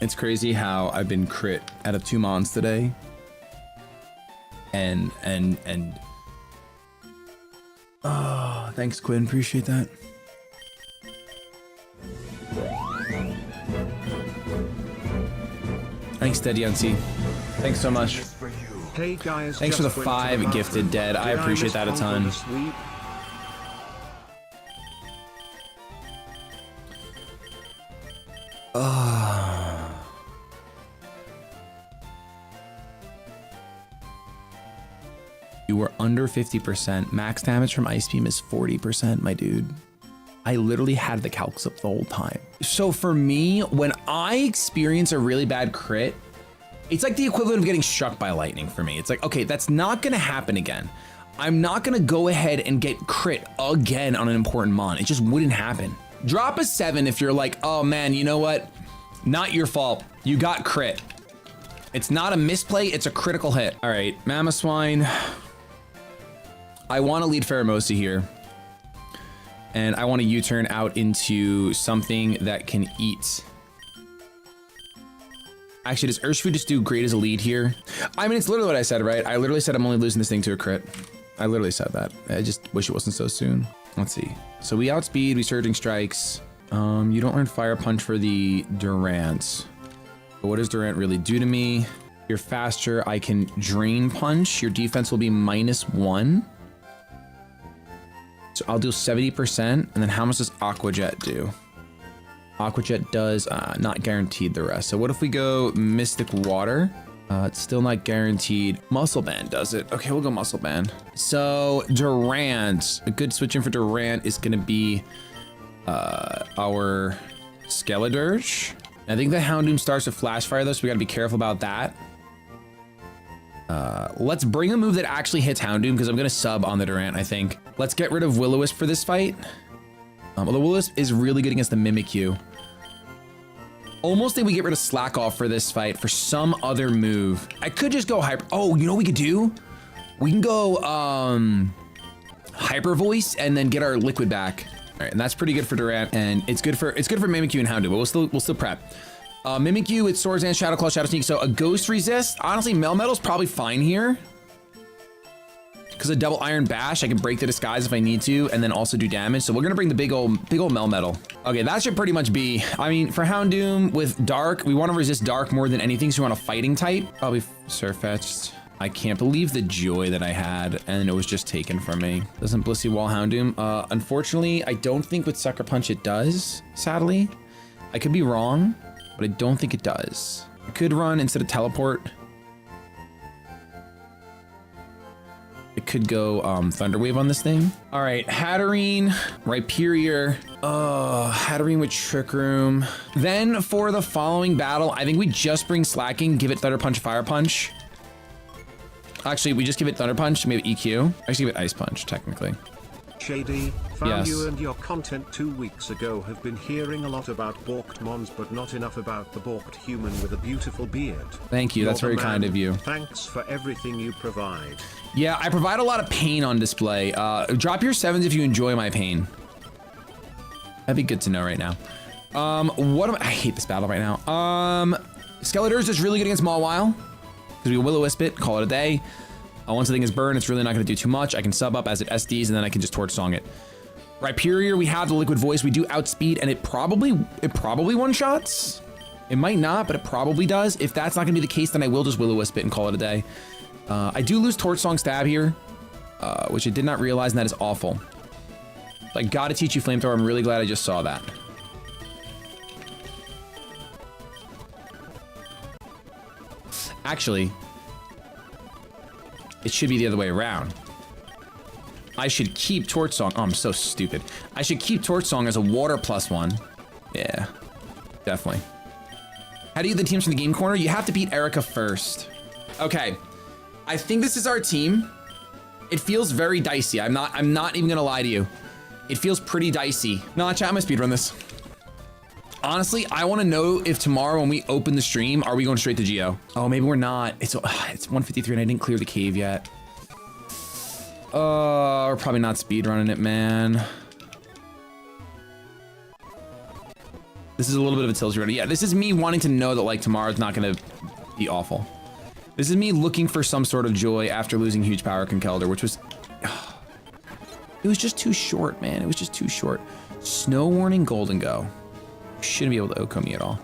It's crazy how I've been crit out of 2 mons today. And oh, thanks Quinn, appreciate that. Thanks Dediancy. Thanks so much. Hey guys, thanks for the 5 gifted dead. I appreciate that a ton. You were under 50%. Max damage from Ice Beam is 40%, my dude. I literally had the calcs up the whole time. So for me, when I experience a really bad crit, it's like the equivalent of getting struck by lightning for me. It's like, okay, that's not gonna happen again. I'm not gonna go ahead and get crit again on an important mon. It just wouldn't happen. Drop a 7 if you're like, oh man, you know what? Not your fault. You got crit. It's not a misplay, it's a critical hit. All right, Mamoswine. I wanna lead Pheromosa here. And I want to U-turn out into something that can eat. Actually, does Urshifu just do great as a lead here? I mean, it's literally what I said, right? I literally said I'm only losing this thing to a crit. I literally said that. I just wish it wasn't so soon. Let's see. So we outspeed, we Surging Strikes. You don't learn Fire Punch for the Durant. But what does Durant really do to me? You're faster, I can Drain Punch. Your defense will be -1. So I'll do 70%, and then how much does Aqua Jet do? Aqua Jet does not guaranteed the rest. So what if we go Mystic Water? It's still not guaranteed. Muscle Band does it. Okay, we'll go Muscle Band. So Durant, a good switch in for Durant is gonna be our Skeledirge. I think the Houndoom starts with Flash Fire though, so we gotta be careful about that. Let's bring a move that actually hits Houndoom because I'm gonna sub on the Durant, I think. Let's get rid of Will-O-Wisp for this fight. Although Will-O-Wisp is really good against the Mimikyu. Almost think we get rid of Slack Off for this fight for some other move. I could just go Hyper. Oh, you know what we could do? We can go Hyper Voice and then get our Liquid back. All right, and that's pretty good for Durant, and it's good for Mimikyu and Houndoom, but we'll still prep. Mimikyu with Swords and Shadow Claw, Shadow Sneak. So a Ghost Resist. Honestly, Melmetal's probably fine here. Because a double Iron Bash, I can break the disguise if I need to, and then also do damage. So we're gonna bring the big old Melmetal. Okay, that should pretty much be. I mean, for Houndoom with Dark, we want to resist Dark more than anything, so we want a fighting type. Probably Surfetched. I can't believe the joy that I had, and it was just taken from me. Doesn't Blissey Wall Houndoom? Unfortunately, I don't think with Sucker Punch it does, sadly. I could be wrong, but I don't think it does. I could run instead of teleport. It could go Thunder Wave on this thing. All right, Hatterene, Rhyperior. Hatterene with Trick Room. Then for the following battle, I think we just bring Slacking, give it Thunder Punch, Fire Punch. Actually, we just give it Thunder Punch, maybe EQ. Actually, give it Ice Punch, technically. Shady, found yes. You and your content 2 weeks ago have been hearing a lot about balked mons, but not enough about the balked human with a beautiful beard. Thank you, that's very kind of you. Thanks for everything you provide. Yeah, I provide a lot of pain on display. Drop your 7s if you enjoy my pain. That'd be good to know right now. I hate this battle right now. Skeletor's is really good against Mawile. Because we Will-O-Wisp it, call it a day. Once the thing is burned, it's really not gonna do too much. I can sub up as it SDs and then I can just Torch Song it. Rhyperior, we have the Liquid Voice. We do outspeed and it probably one-shots. It might not, but it probably does. If that's not gonna be the case, then I will just Will-O-Wisp it and call it a day. I do lose Torch Song Stab here, which I did not realize, and that is awful. I gotta teach you Flamethrower. I'm really glad I just saw that. Actually, it should be the other way around. I should keep Torch Song. Oh, I'm so stupid. I should keep Torch Song as a water +1. Yeah, definitely. How do you get the teams from the game corner? You have to beat Erica first. Okay, I think this is our team. It feels very dicey. I'm not even gonna lie to you. It feels pretty dicey. No, chat, I'm gonna speedrun this. Honestly, I want to know if tomorrow when we open the stream, are we going straight to Geo? Oh, maybe we're not. It's 153 and I didn't clear the cave yet. We're probably not speedrunning it, man. The This is a little bit of a tilty run. Yeah, this is me wanting to know that like tomorrow's not gonna be awful. This is me looking for some sort of joy after losing huge power Conkelder, which was, it was just too short, man. It was just too short. Snow warning, golden go. Shouldn't be able to OHKO me at all.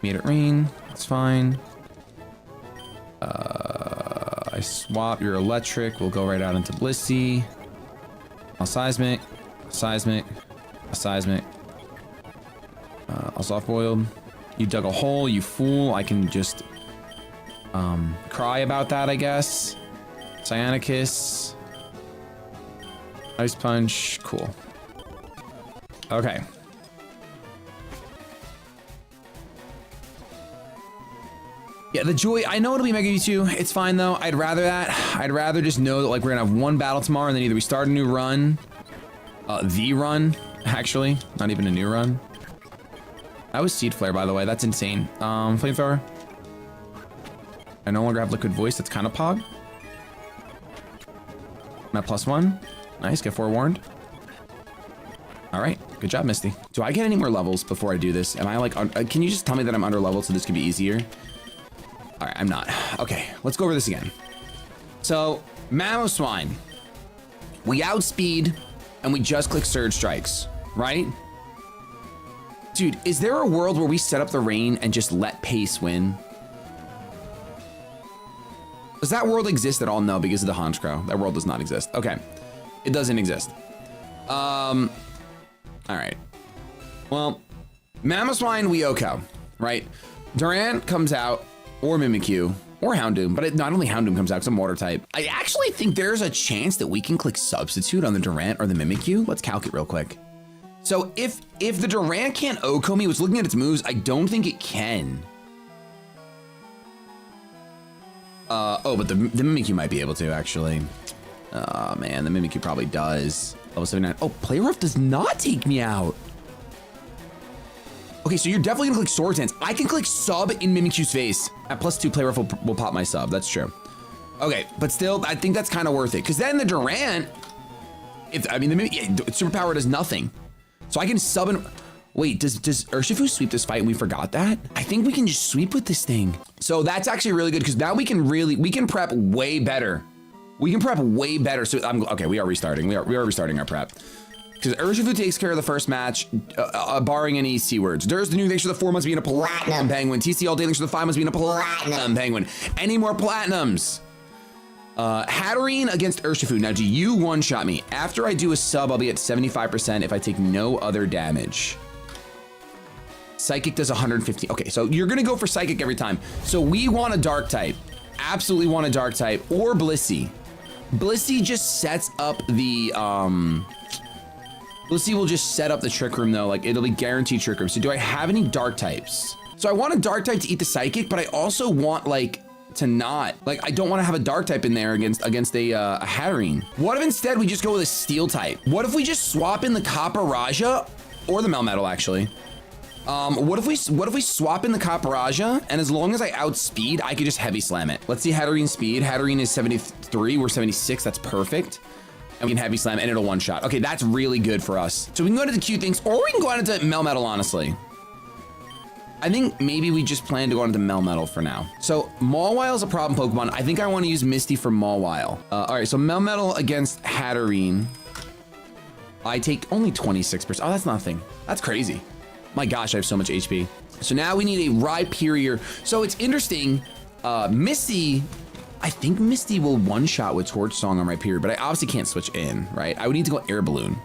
Made it rain, it's fine. I swap your electric, we'll go right out into Blissey. I'll seismic, seismic, seismic. I'll soft boiled. You dug a hole, you fool. I can just cry about that, I guess. Cyanicus. Ice punch, cool. Okay. Yeah, the joy, I know it'll be Mega Mewtwo. It's fine though. I'd rather that. I'd rather just know that like we're gonna have one battle tomorrow and then either we start a new run, the run, actually, not even a new run. That was Seed Flare, by the way. That's insane. Flamethrower. I no longer have Liquid Voice. That's kind of pog. I'm at +1. Nice, get forewarned. All right, good job, Misty. Do I get any more levels before I do this? Am I like, can you just tell me that I'm under leveled so this could be easier? All right, I'm not. Okay, let's go over this again. So, Mamoswine. We outspeed and we just click Surge Strikes, right? Dude, is there a world where we set up the rain and just let pace win? Does that world exist at all? No, because of the Honchkrow. That world does not exist. Okay, it doesn't exist. All right. Well, Mamoswine, we OHKO, right? Durant comes out, or Mimikyu, or Houndoom, but not only Houndoom comes out because I'm water type. I actually think there's a chance that we can click substitute on the Durant or the Mimikyu. Let's calc it real quick. So if the Durant can't OHKO me, was looking at its moves, I don't think it can. Oh, but the Mimikyu might be able to, actually. Oh, man, the Mimikyu probably does. Level 79. Oh, Play Rough does not take me out. Okay, so you're definitely gonna click Sword Dance. I can click sub in Mimikyu's face. At +2, Play Rough will pop my sub. That's true. Okay, but still, I think that's kind of worth it. Because then the Durant, I mean, the Superpower does nothing. So I can sub and... Wait, does Urshifu sweep this fight and we forgot that? I think we can just sweep with this thing. So that's actually really good because now we can prep way better. We can prep way better. So okay, we are restarting. We are restarting our prep. Because Urshifu takes care of the first match, barring any C words. There's the new thanks for the 4 months being a platinum penguin. TC all day thanks for the 5 months being a platinum penguin. Any more platinums? Hatterene against Urshifu. Now, do you one-shot me? After I do a sub, I'll be at 75% if I take no other damage. Psychic does 150. Okay, so you're gonna go for Psychic every time. So we want a Dark type. Absolutely want a Dark type or Blissey. Blissey just sets up the, Blissey will just set up the Trick Room though. Like it'll be guaranteed Trick Room. So do I have any Dark types? So I want a Dark type to eat the Psychic, but I also want like to not, like I don't want to have a Dark type in there against a Hatterene. What if instead we just go with a Steel type? What if we just swap in the Copper Raja or the Melmetal actually? What if we swap in the Capparaja, and as long as I outspeed, I could just heavy slam it. Let's see Hatterene's speed. Hatterene is 73, we're 76, that's perfect. And we can heavy slam and it'll one shot. Okay, that's really good for us. So we can go into the cute things, or we can go out into Melmetal, honestly. I think maybe we just plan to go into Melmetal for now. So Mawile is a problem Pokemon. I think I want to use Misty for Mawile. All right, so Melmetal against Hatterene. I take only 26%. Oh, that's nothing. That's crazy. My gosh, I have so much HP. So now we need a Rhyperior. So it's interesting, Misty, I think Misty will one-shot with Torch Song on Rhyperior, but I obviously can't switch in, right? I would need to go Air Balloon.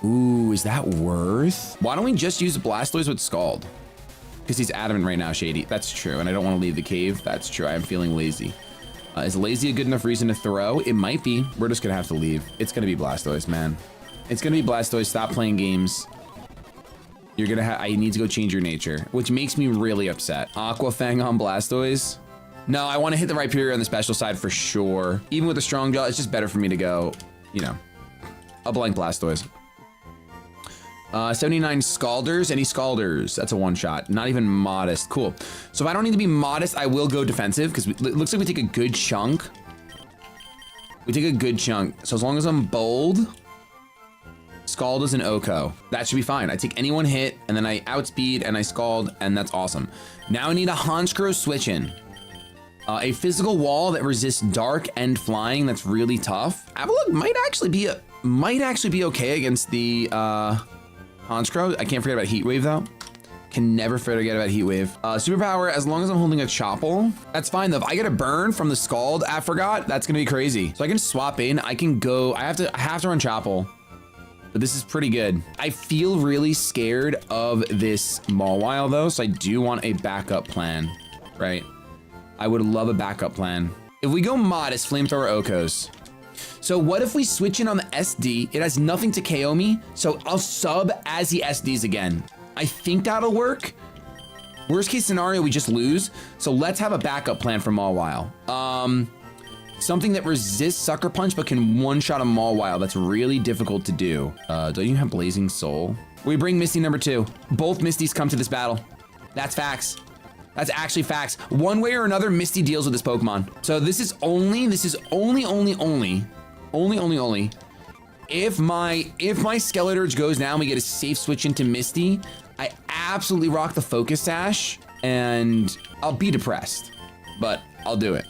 Ooh, is that worth? Why don't we just use Blastoise with Scald? Because he's adamant right now, Shady. That's true, and I don't want to leave the cave. That's true, I am feeling lazy. Is lazy a good enough reason to throw? It might be. We're just gonna have to leave. It's gonna be Blastoise, man. It's gonna be Blastoise, stop playing games. You're gonna I need to go change your nature, which makes me really upset. Aqua Fang on Blastoise. No, I want to hit the Rhyperior on the special side for sure. Even with a strong jaw, it's just better for me to go, you know, a blank Blastoise. 79 Scalders, any Scalders? That's a one shot, not even modest, cool. So if I don't need to be modest, I will go defensive because it looks like we take a good chunk. We take a good chunk. So as long as I'm bold, Scald as an Oko. That should be fine. I take any one hit, and then I outspeed, and I Scald, and that's awesome. Now I need a Honchkrow switch in. A physical wall that resists dark and flying. That's really tough. Avalok might actually be okay against the Honchkrow. I can't forget about Heat Wave though. Can never forget about Heat Wave. Superpower, as long as I'm holding a Chople, that's fine though. If I get a burn from the Scald, I forgot, that's gonna be crazy. So I can swap in, I can go, I have to run Chople, but this is pretty good. I feel really scared of this Mawile though, so I do want a backup plan, right? I would love a backup plan. If we go Modest, Flamethrower Okos. So what if we switch in on the SD? It has nothing to KO me, so I'll sub as he SDs again. I think that'll work. Worst case scenario, we just lose. So let's have a backup plan for Mawile. Something that resists Sucker Punch, but can one-shot a Mawile. That's really difficult to do. Don't you have Blazing Soul? We bring Misty number 2. Both Misties come to this battle. That's facts. That's actually facts. One way or another, Misty deals with this Pokemon. So this is only if my Skeleturge goes down, we get a safe switch into Misty. I absolutely rock the Focus Sash, and I'll be depressed, but I'll do it.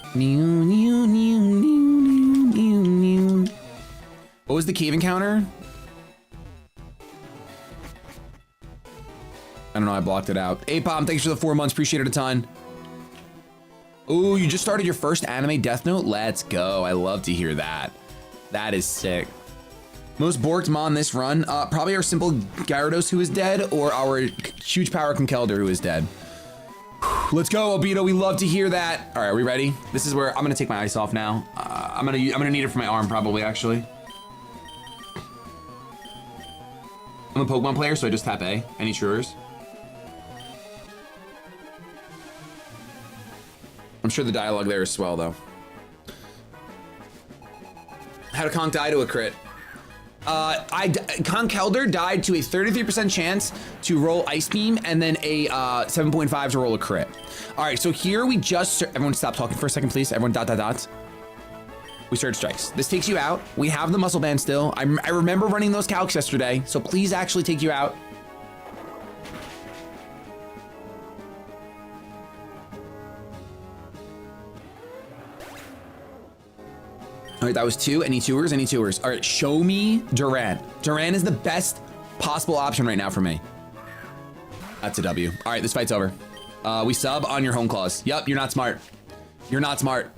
What was the cave encounter? I don't know, I blocked it out. Apom, thanks for the 4 months, appreciate it a ton. Ooh, you just started your first anime Death Note? Let's go, I love to hear that. That is sick. Most borked Mon this run, probably our simple Gyarados who is dead, or our huge power Conkeldurr who is dead. Let's go, Obito, we love to hear that. All right, are we ready? This is where I'm gonna take my ice off now. I'm gonna need it for my arm probably, actually. I'm a Pokemon player, so I just tap A. Any Truers? I'm sure the dialogue there is swell though. How did Conk die to a crit? Conkeldurr died to a 33% chance to roll Ice Beam and then a 7.5 to roll a crit. All right, so here we just, everyone stop talking for a second, please. Everyone dot, dot, dots. We Surge Strikes. This takes you out. We have the Muscle Band still. I remember running those calcs yesterday, so please actually take you out. All right, that was 2. Any tours? Any tours? All right, show me Durant. Durant is the best possible option right now for me. That's a W. All right, this fight's over. We sub on your home claws. Yep, you're not smart. You're not smart.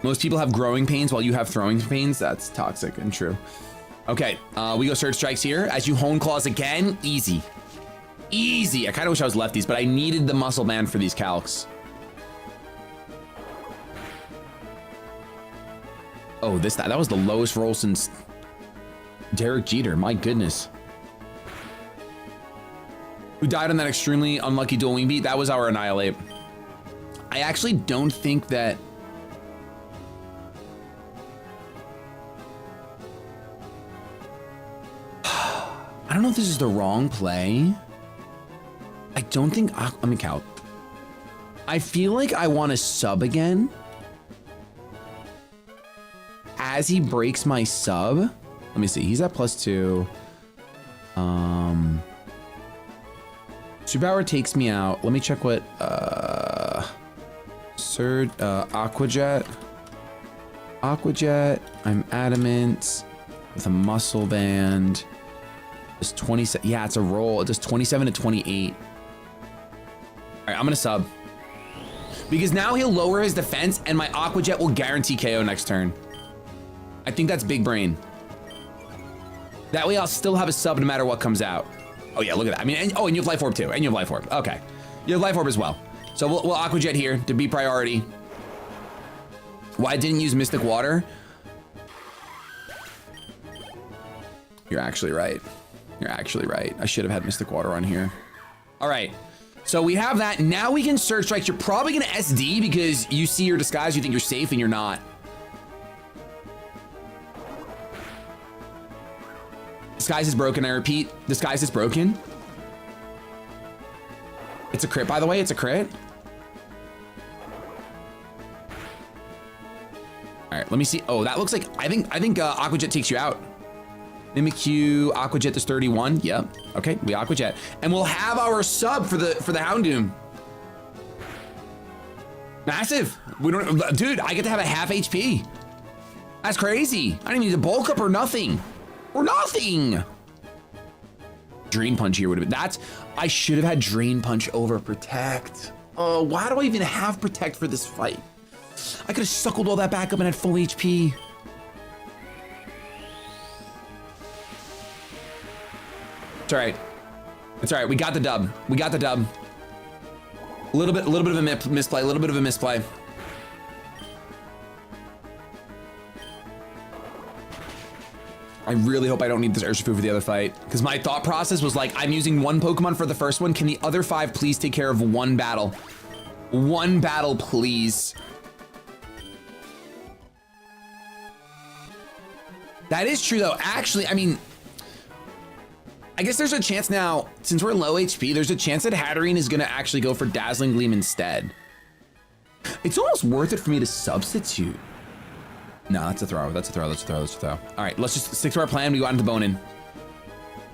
Most people have growing pains while you have throwing pains. That's toxic and true. Okay, we go Surge Strikes here. As you hone claws again, easy. Easy. I kind of wish I was lefties, but I needed the Muscle Band for these calcs. Oh, that was the lowest roll since Derek Jeter. My goodness. Who died on that extremely unlucky dual wing beat? That was our Annihilate. I actually don't think that... I don't know if this is the wrong play. I don't think... Let me count. I feel like I want to sub again. As he breaks my sub, let me see, he's at +2. Superpower takes me out. Let me check what, Surge, Aqua Jet, I'm Adamant with a Muscle Band. It's 27, yeah, it's a roll. It does 27 to 28. All right, I'm gonna sub. Because now he'll lower his defense and my Aqua Jet will guarantee KO next turn. I think that's big brain. That way I'll still have a sub no matter what comes out. Oh yeah, look at that. I mean, and you have Life Orb too, and you have Life Orb. Okay, you have Life Orb as well. So we'll Aqua Jet here to be priority. Why didn't use Mystic Water? You're actually right. You're actually right. I should have had Mystic Water on here. All right, so we have that. Now we can Surge Strikes. You're probably gonna SD because you see your disguise, you think you're safe and you're not. Disguise is broken, I repeat. Disguise is broken. It's a crit, by the way, it's a crit. All All right, let me see. Oh, that looks like, I think Aqua Jet takes you out. Mimikyu, Aqua Jet does 31. Yep. Okay, we Aqua Jet. And we'll have our sub for the Houndoom. Massive. We don't, dude, I get to have a half HP. That's crazy. I didn't need to bulk up or nothing. Or nothing. Drain Punch here would have been, I should have had Drain Punch over Protect. Oh, why do I even have Protect for this fight? I could have suckled all that back up and had full HP. It's all right. It's all right. We got the dub. We got the dub. A little bit of a misplay. A little bit of a misplay. I really hope I don't need this Urshifu for the other fight, because my thought process was like, I'm using one Pokemon for the first one. Can the other 5 please take care of one battle? One battle, please. That is true, though. Actually, I mean, I guess there's a chance now, since we're low HP, there's a chance that Hatterene is going to actually go for Dazzling Gleam instead. It's almost worth it for me to substitute. No, that's a throw. That's a throw. That's a throw. That's a throw. All right, let's just stick to our plan. We go out into Bone-In.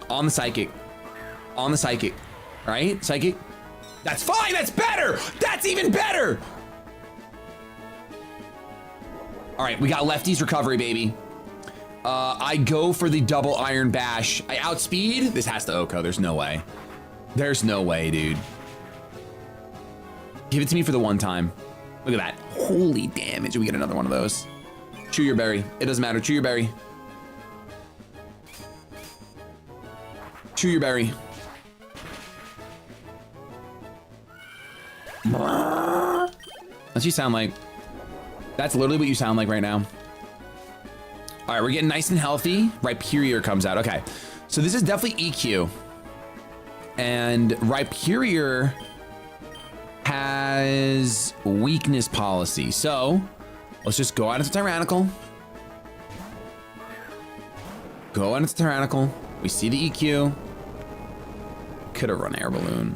On the Psychic. On the Psychic. All right, Psychic. That's fine. That's better. That's even better. All right, we got Lefty's Recovery, baby. I go for the double Iron Bash. I outspeed. This has to Oko. There's no way. There's no way, dude. Give it to me for the one time. Look at that. Holy damage. We get another one of those. Chew your berry. It doesn't matter. Chew your berry. Chew your berry. That's what you sound like. That's literally what you sound like right now. All right, we're getting nice and healthy. Rhyperior comes out. Okay, so this is definitely EQ. And Rhyperior has weakness policy. So let's just go out into Tyrannical. Go out into Tyrannical. We see the EQ. Could have run Air Balloon.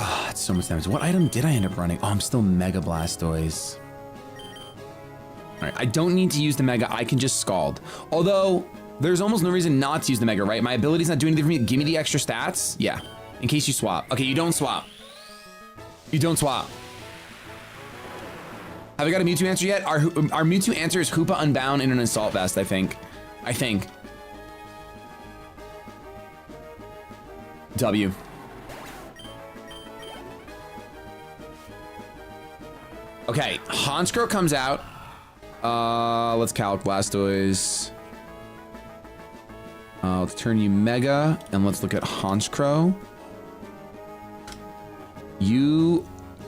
Ah, that's so much damage. What item did I end up running? Oh, I'm still Mega Blastoise. All right, I don't need to use the Mega. I can just Scald. Although, there's almost no reason not to use the Mega, right? My ability's not doing anything for me. Give me the extra stats. Yeah, in case you swap. Okay, you don't swap. You don't swap. Have I got a Mewtwo answer yet? Our Mewtwo answer is Hoopa Unbound in an Assault Vest, I think. W. Okay, Honchkrow comes out. Let's Calc Blastoise. Let's turn you Mega, and let's look at Honchkrow.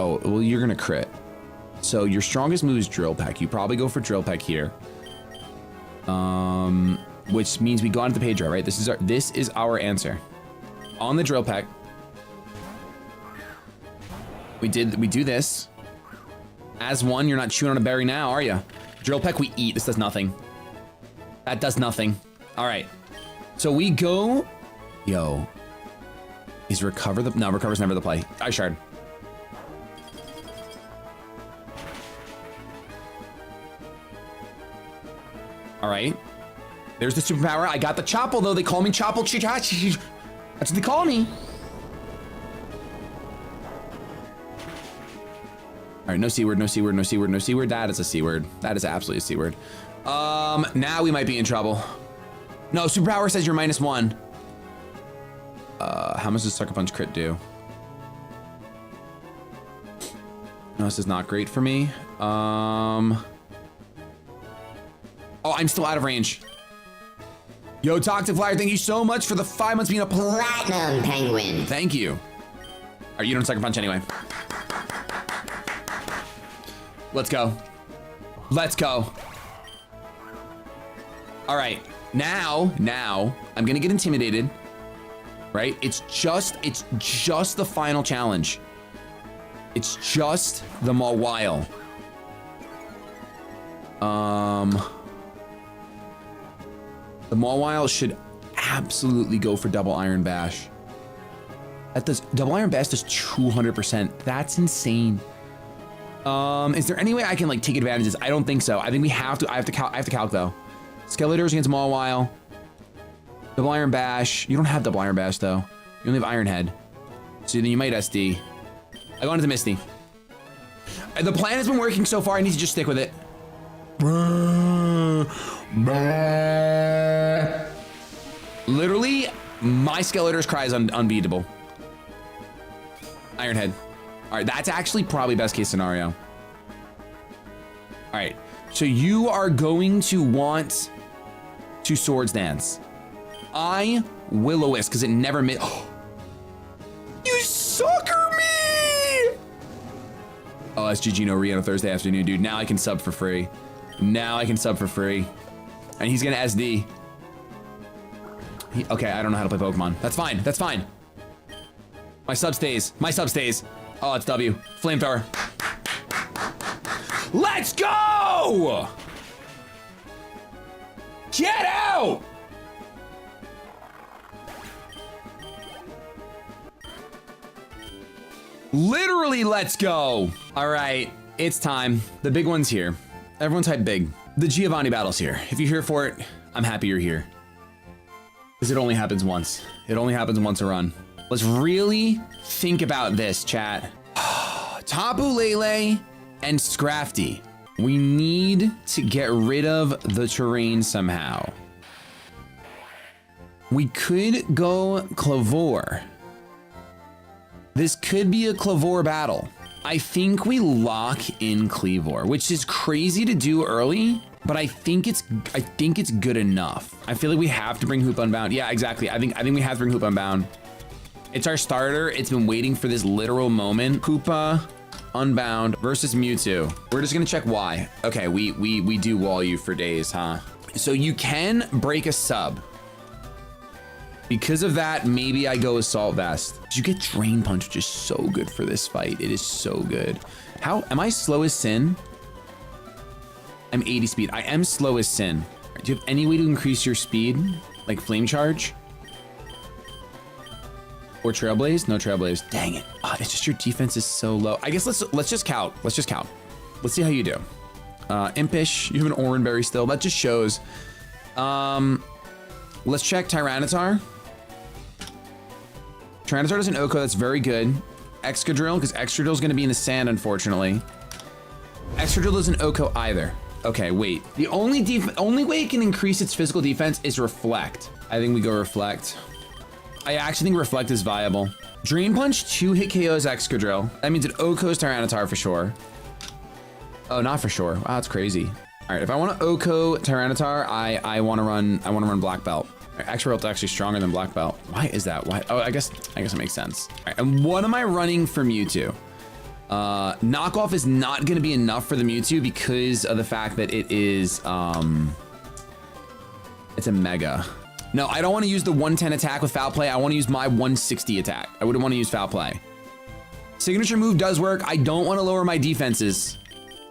Oh, well, you're gonna crit. So your strongest move is Drill Peck. You probably go for Drill Peck here. Which means we go on to the Pedro, right? This is our answer. On the Drill Peck. We do this. As one, you're not chewing on a berry now, are you? Drill Peck, we eat. This does nothing. That does nothing. All right. So we go. Yo. Is Recover the. No, Recover's never the play. Ice Shard. All right. There's the superpower. I got the Chopple, though. They call me Chopple. That's what they call me. All right, no C word, no C word, no C word, no C word. That is a C word. That is absolutely a C word. Now we might be in trouble. No, superpower says you're -1. How much does Sucker Punch crit do? No, this is not great for me. Oh, I'm still out of range. Yo, Toxic Flyer, thank you so much for the 5 months being a Platinum Penguin. Thank you. All right, you don't Sucker Punch anyway. Let's go. Let's go. All right, now, I'm gonna get intimidated, right? It's just the final challenge. It's just the Mawile. The Mawile should absolutely go for double Iron Bash. Double Iron Bash does 200%. That's insane. Is there any way I can like take advantages? I don't think so. I think we have to. I have to calc though. Skeletors against Mawile. Double Iron Bash. You don't have Double Iron Bash though. You only have Iron Head. So then you might SD. I go into Misty. The plan has been working so far. I need to just stick with it. Literally, my Skeletor's cry is unbeatable. Iron Head. All right, that's actually probably best case scenario. All right, so you are going to want to Swords Dance. I Will-O-Wisp because it never missed. You sucker me! Oh, SGG no re on a Thursday afternoon, dude. Now I can sub for free. Now I can sub for free. And he's gonna SD. Okay, I don't know how to play Pokemon. That's fine, that's fine. My sub stays, my sub stays. Oh, it's W. Flamethrower. Let's go! Get out! Literally, let's go. All right, it's time. The big one's here. Everyone type big. The Giovanni battle's here. If you're here for it, I'm happy you're here. Because it only happens once. It only happens once a run. Let's really think about this, chat. Tapu Lele and Scrafty. We need to get rid of the terrain somehow. We could go Clavor. This could be a Clavor battle. I think we lock in Cleavor, which is crazy to do early, but I think it's good enough. I feel like we have to bring Hoop Unbound. Yeah, exactly. I think we have to bring Hoop Unbound. It's our starter. It's been waiting for this literal moment. Hoopa Unbound versus Mewtwo. We're just gonna check why. Okay, we do wall you for days, huh? So you can break a sub. Because of that, maybe I go Assault Vest. You get Drain Punch, which is so good for this fight. It is so good. How, am I slow as Sin? I'm 80 speed. I am slow as Sin. Do you have any way to increase your speed? Like Flame Charge? Or Trailblaze? No Trailblaze. Dang it. Oh, it's just your defense is so low. I guess let's just count. Let's just count. Let's see how you do. Impish, you have an Oranberry still. That just shows. Let's check Tyranitar. Tyranitar does an Oko, that's very good. Excadrill, because Excadrill is going to be in the sand, unfortunately. Excadrill doesn't Oko either. Okay, wait. The only way it can increase its physical defense is Reflect. I think we go Reflect. I actually think Reflect is viable. Drain Punch 2-hit KOs Excadrill. That means it Oko's Tyranitar for sure. Oh, not for sure. Wow, that's crazy. All right, if I want to Oko Tyranitar, I want to run Black Belt. X Belt's actually stronger than Black Belt. Why is that? Why? Oh, I guess it makes sense. All right, and what am I running for Mewtwo? Knockoff is not going to be enough for the Mewtwo because of the fact that it is it's a Mega. No, I don't want to use the 110 attack with Foul Play. I want to use my 160 attack. I wouldn't want to use Foul Play. Signature move does work. I don't want to lower my defenses.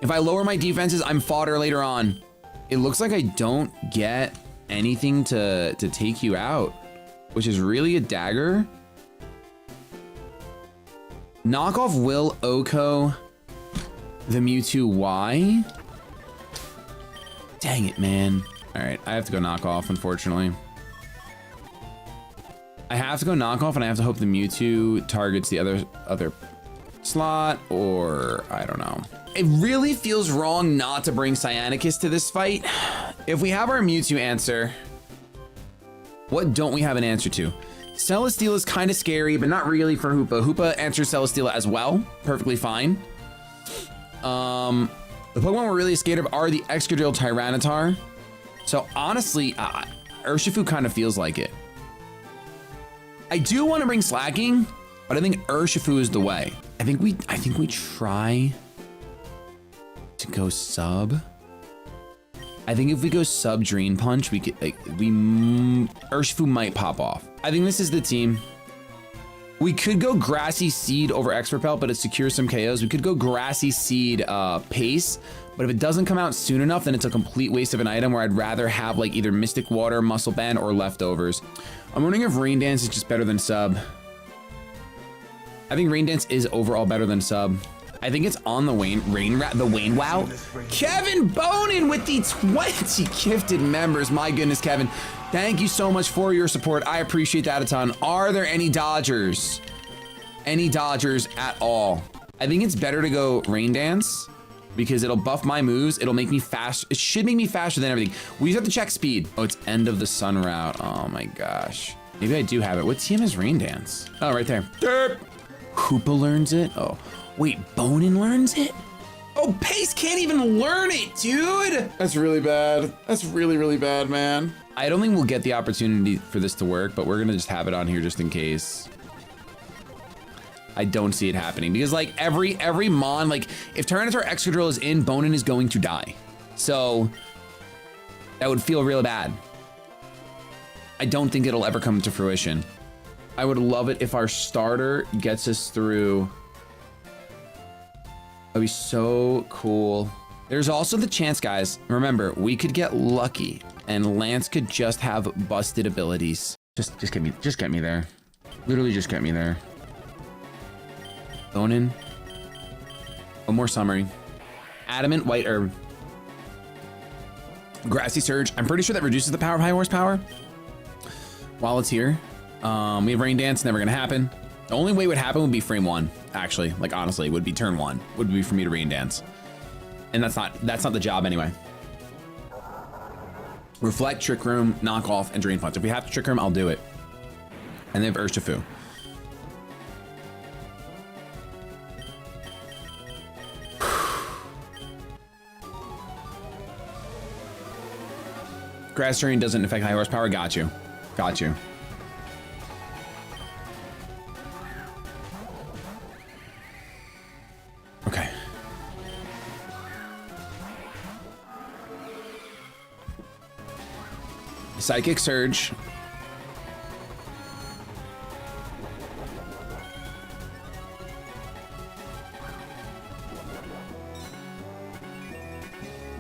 If I lower my defenses, I'm fodder later on. It looks like I don't get anything to take you out, which is really a dagger. Knockoff will Oko the Mewtwo Y. Dang it, man. All right, I have to go Knockoff, unfortunately. I have to go Knockoff, and I have to hope the Mewtwo targets the other slot, or I don't know. It really feels wrong not to bring Cyanicus to this fight. If we have our Mewtwo answer, what don't we have an answer to? Celesteela is kind of scary, but not really for Hoopa. Hoopa answers Celesteela as well, perfectly fine. The Pokemon we're really scared of are the Excadrill, Tyranitar. So honestly, Urshifu kind of feels like it. I do want to bring Slacking, but I think Urshifu is the way. I think we try to go sub. I think if we go sub Drain Punch, we could Urshifu might pop off. I think this is the team. We could go Grassy Seed over Expert Pelt, but it secures some KOs. We could go Grassy Seed Pace, but if it doesn't come out soon enough, then it's a complete waste of an item where I'd rather have like either Mystic Water, Muscle Band, or Leftovers. I'm wondering if Rain Dance is just better than sub. I think Rain Dance is overall better than sub. I think it's on the Wayne wow. Kevin Bonin with the 20 gifted members. My goodness, Kevin. Thank you so much for your support. I appreciate that a ton. Are there any Dodgers? Any Dodgers at all? I think it's better to go Rain Dance because it'll buff my moves. It'll make me fast. It should make me faster than everything. We just have to check speed. Oh, it's End of the Sun route. Oh my gosh. Maybe I do have it. What team has Rain Dance? Oh, right there. Derp. Hoopa learns it. Oh, wait, Bonin learns it? Oh, Pace can't even learn it, dude. That's really bad. That's really, really bad, man. I don't think we'll get the opportunity for this to work, but we're gonna just have it on here just in case. I don't see it happening because like every mon, like if Tyranitar Excadrill is in, Bonin is going to die. So that would feel real bad. I don't think it'll ever come to fruition. I would love it if our starter gets us through. That'd be so cool. There's also the chance, guys. Remember, we could get lucky and Lance could just have busted abilities. Just get me there. Literally just get me there. Bonin. One more summary. Adamant White Herb. Grassy Surge. I'm pretty sure that reduces the power of high horsepower while it's here. We have Rain Dance, never gonna happen. The only way it would happen would be frame 1, actually. Like honestly, would be turn 1. Would be for me to Rain Dance. And that's not the job anyway. Reflect, Trick Room, Knock Off, and Drain Punch. If we have to Trick Room, I'll do it. And they have Urshifu. Grass Terrain doesn't affect high horsepower. Got you. Got you. Okay. Psychic Surge.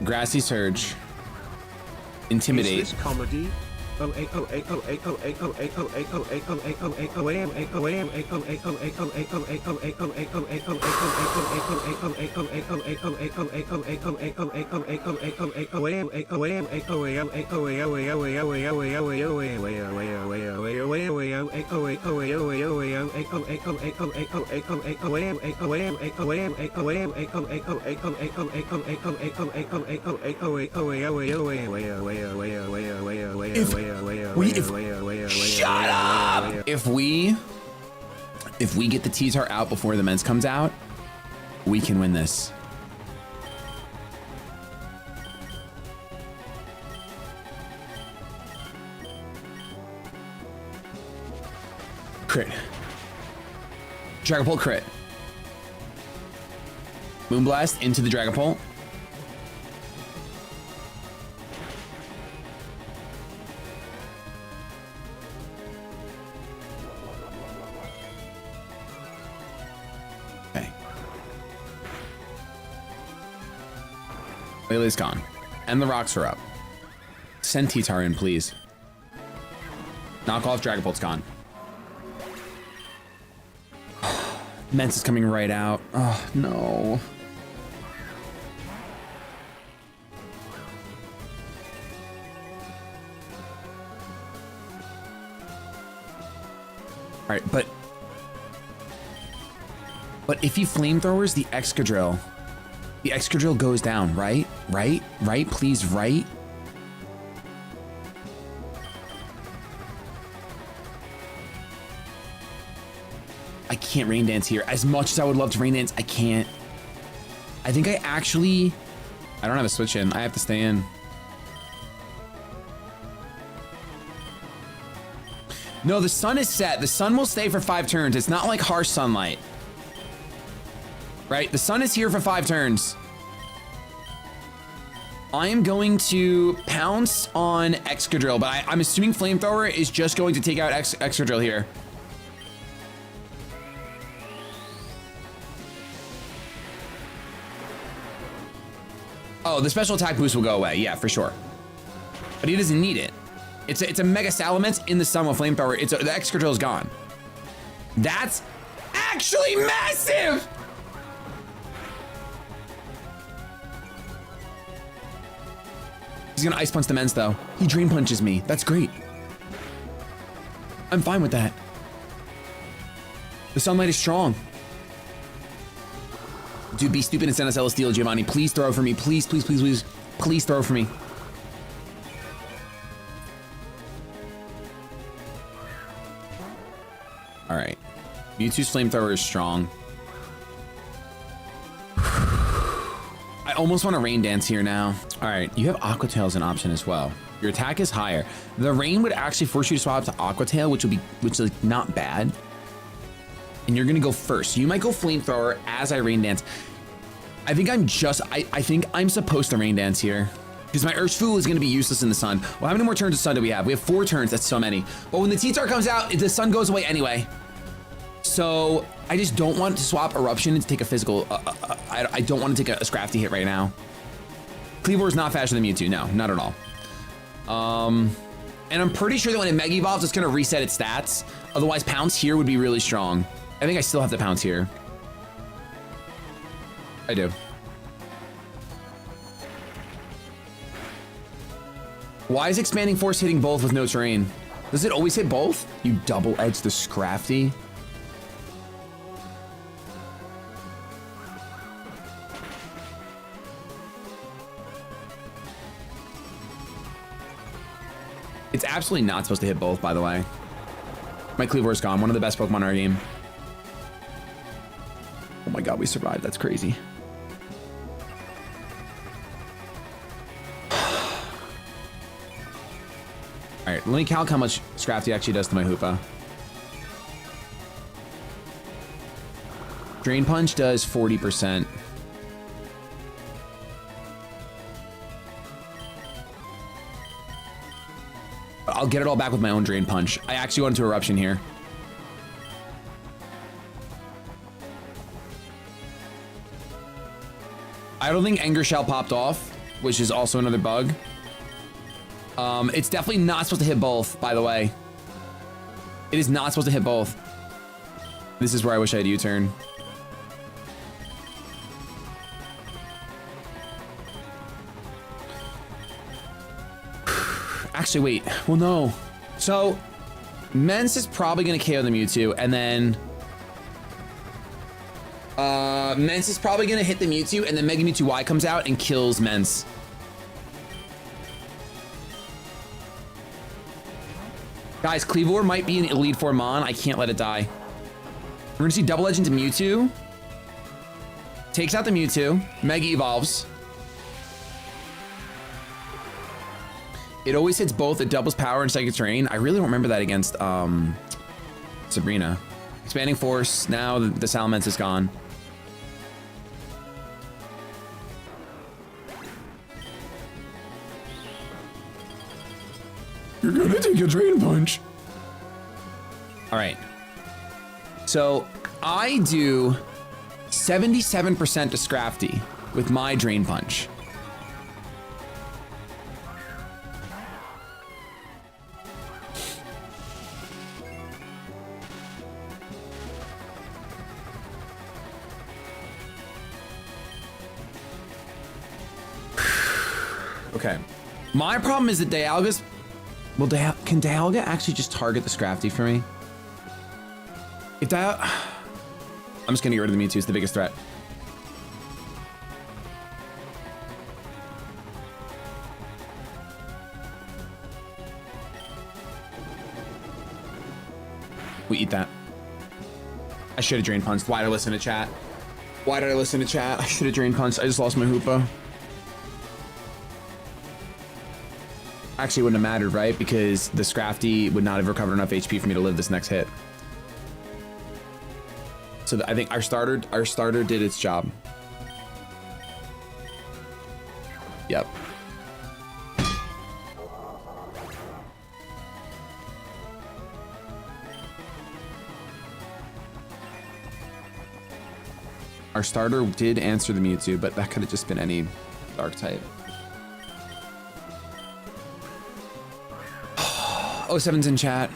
Grassy Surge. Intimidate. Is this comedy? Shut up! If we get the T-Tar out before the Mens comes out, we can win this. Crit. Dragapult crit. Moonblast into the Dragapult. Lele's gone. And the rocks are up. Send T-Tar in, please. Knock off, Dragapult's gone. Mence is coming right out. Oh, no. All right, but if he flamethrowers the Excadrill goes down, right? Right? Please, right? I can't Rain Dance here. As much as I would love to Rain Dance, I can't. I think I don't have a switch in. I have to stay in. No, the sun is set. The sun will stay for 5 turns. It's not like harsh sunlight. Right? The sun is here for 5 turns. I am going to pounce on Excadrill, but I'm assuming Flamethrower is just going to take out Excadrill here. Oh, the special attack boost will go away. Yeah, for sure. But he doesn't need it. It's a Mega Salamence in the sun with Flamethrower. The Excadrill is gone. That's actually massive! He's gonna ice punch the Mens though. He drain punches me. That's great. I'm fine with that. The sunlight is strong. Dude, be stupid and send us Celestial, Giovanni. Please throw for me. Please, please, please, please. Please throw for me. All right. Mewtwo's flamethrower is strong. I almost want to rain dance here now. All right, you have Aqua Tail as an option as well. Your attack is higher. The rain would actually force you to swap to Aqua Tail, which is like not bad. And you're gonna go first. You might go flamethrower as I rain dance. I think I think I'm supposed to rain dance here because my Urshifu is gonna be useless in the sun. Well, how many more turns of sun do we have? We have 4 turns. That's so many. But when the T-Tar comes out, the sun goes away anyway. So I just don't want to swap Eruption and take a physical. I don't want to take a Scrafty hit right now. Cleavor is not faster than Mewtwo. No, not at all. And I'm pretty sure that when it Mega Evolves, it's going to reset its stats. Otherwise, Pounce here would be really strong. I think I still have to Pounce here. I do. Why is Expanding Force hitting both with no terrain? Does it always hit both? You double edge the Scrafty. It's absolutely not supposed to hit both, by the way. My Cleavor is gone. One of the best Pokemon in our game. Oh my god, we survived. That's crazy. Alright, let me calc how much Scrafty actually does to my Hoopa. Drain Punch does 40%. I'll get it all back with my own Drain Punch. I actually went into Eruption here. I don't think Anger Shell popped off, which is also another bug. It's definitely not supposed to hit both, by the way. It is not supposed to hit both. This is where I wish I had U-turn. Actually, wait. Well, no. So, Mence is probably going to KO the Mewtwo, and then... Mence is probably going to hit the Mewtwo, and then Mega Mewtwo Y comes out and kills Mence. Guys, Cleavor might be an Elite Four Mon. I can't let it die. We're going to see Double Edge into Mewtwo. Takes out the Mewtwo. Mega Evolves. It always hits both. It doubles power and Psychic Terrain. I really don't remember that against Sabrina. Expanding Force. Now the Salamence is gone. You're gonna take a Drain Punch. All right. So I do 77% to Scrafty with my Drain Punch. Okay. My problem is that Dialga's... Well, can Dialga actually just target the Scrafty for me? If I'm just gonna get rid of the Mewtwo. It's the biggest threat. We eat that. I should have Drain Punched. Why did I listen to chat? Why did I listen to chat? I should have Drain Punched. I just lost my Hoopa. Actually, it wouldn't have mattered, right? Because the Scrafty would not have recovered enough HP for me to live this next hit. So I think our starter did its job. Yep. Our starter did answer the Mewtwo, but that could have just been any dark type. 07's in chat.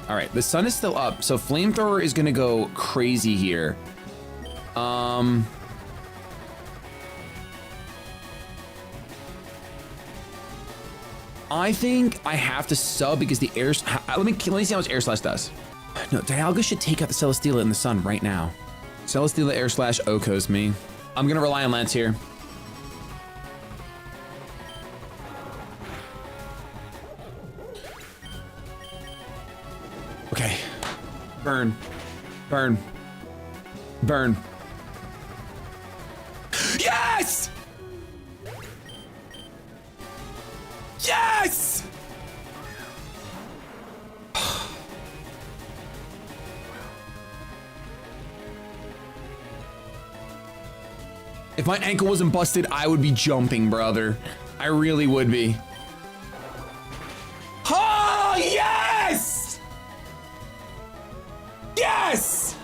All right, the sun is still up, so Flamethrower is gonna go crazy here. I think I have to sub because the air. Let me see how much air slash does. No, Dialga should take out the Celesteela in the sun right now. Celesteela air slash Okos me. I'm gonna rely on Lance here. Okay. Burn. Burn. Burn. Yes! Yes! If my ankle wasn't busted, I would be jumping, brother. I really would be. Oh, yes! Yes!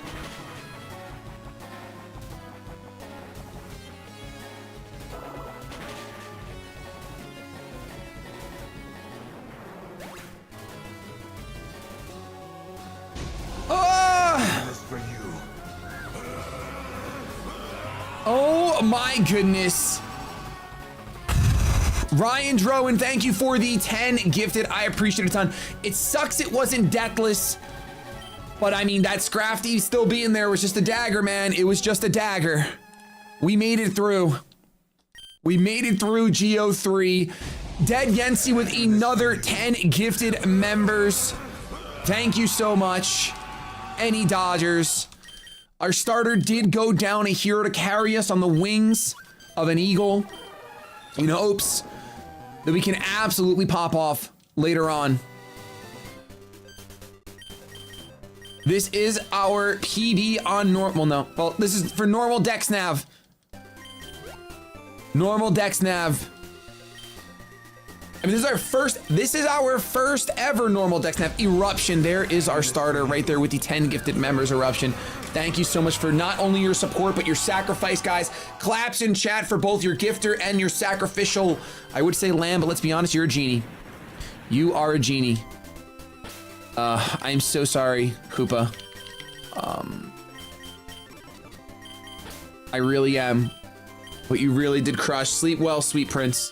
Oh my goodness. Ryan Drowan, thank you for the 10 gifted. I appreciate it a ton. It sucks it wasn't deathless, but I mean, that Scrafty still being there was just a dagger, man. It was just a dagger. We made it through. We made it through GO3. Dead Yensi with another 10 gifted members. Thank you so much. Any Dodgers. Our starter did go down, a hero to carry us on the wings of an eagle in hopes that we can absolutely pop off later on. This is our PB on normal. Well, this is for normal DexNav. Normal DexNav. I mean, this is our first ever normal DexNav. Eruption, there is our starter right there with the 10 gifted members. Eruption. Thank you so much for not only your support, but your sacrifice, guys. Claps in chat for both your gifter and your sacrificial, I would say lamb, but let's be honest, you're a genie. You are a genie. I'm so sorry, Koopa. I really am. But you really did crush. Sleep well, sweet prince.